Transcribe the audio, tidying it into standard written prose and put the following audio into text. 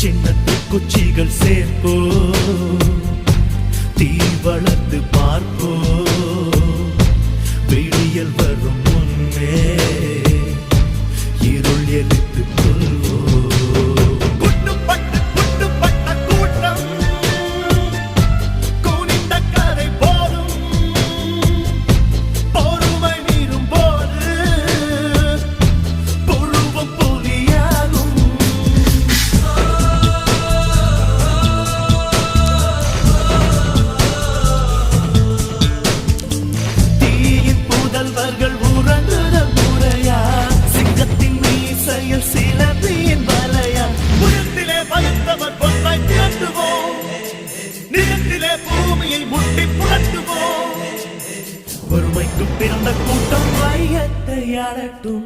சின்னத்து குச்சிகள் சேர்ப்போ தீ வளர்த்து பார்ப்போ விடியல் வரும் முன்னே இருள் எரித்து கொள்வோ புதல்வர்கள் உறங்குதல் முறையா சிங்கத்தின் மீசையில் சிலந்தியின் வலையா புயத்திலே பலத்தவர் பொன்றாய் திரட்டுவோம் நிலத்திலே பூமியை முட்டி புரட்டுவோம் ஒருமைக்கு பிறந்த கூட்டம் வையத்தை ஆளட்டும்.